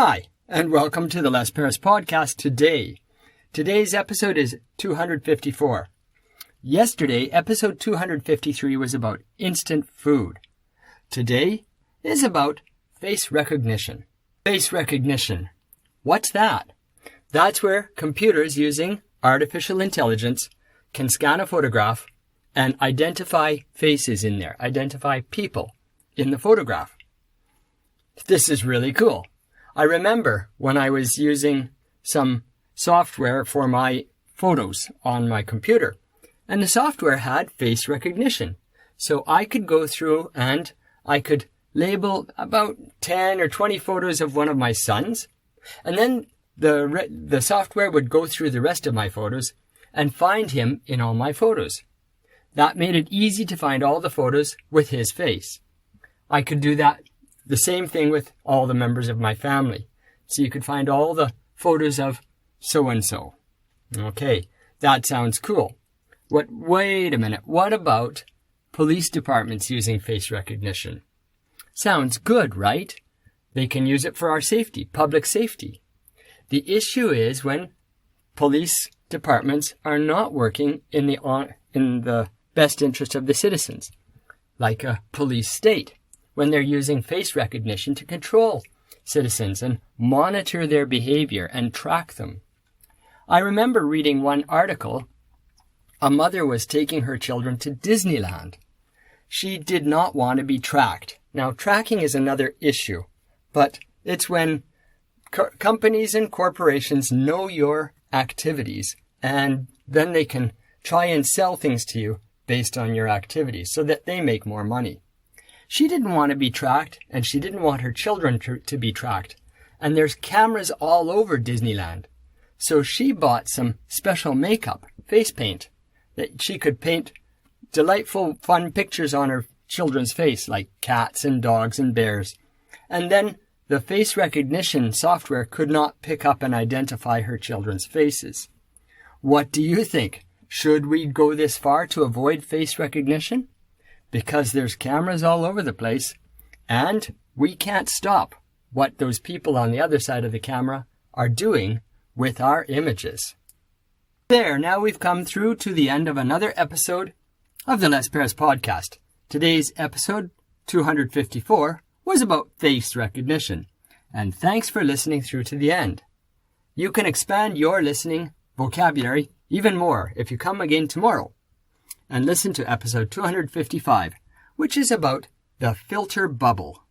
Hi, and welcome to the Les Perras podcast today. Today's episode is 254. Yesterday, episode 253 was about instant food. Today is about face recognition. Face recognition. What's that? That's where computers using artificial intelligence can scan a photograph and identify faces in there, identify people in the photograph. This is really cool. I remember when I was using some software for my photos on my computer, and the software had face recognition. So I could go through and I could label about 10 or 20 photos of one of my sons, and then the software would go through the rest of my photos and find him in all my photos. That made it easy to find all the photos with his face. I could do that the same thing with all the members of my family. So you could find all the photos of so-and-so. Okay, that sounds cool. Wait a minute. What about police departments using face recognition? Sounds good, right? They can use it for our safety, public safety. The issue is when police departments are not working in the best interest of the citizens, like a police state, when they're using face recognition to control citizens and monitor their behavior and track them. I remember reading one article. A mother was taking her children to Disneyland. She did not want to be tracked. Now, tracking is another issue, but it's when companies and corporations know your activities, and then they can try and sell things to you based on your activities so that they make more money. She didn't want to be tracked, and she didn't want her children to be tracked. And there's cameras all over Disneyland. So she bought some special makeup, face paint, that she could paint delightful, fun pictures on her children's face, like cats and dogs and bears. And then the face recognition software could not pick up and identify her children's faces. What do you think? Should we go this far to avoid face recognition? Because there's cameras all over the place, and we can't stop what those people on the other side of the camera are doing with our images. There, now we've come through to the end of another episode of the Les Perras podcast. Today's episode, 254, was about face recognition, and thanks for listening through to the end. You can expand your listening vocabulary even more if you come again tomorrow and listen to episode 255, which is about the filter bubble.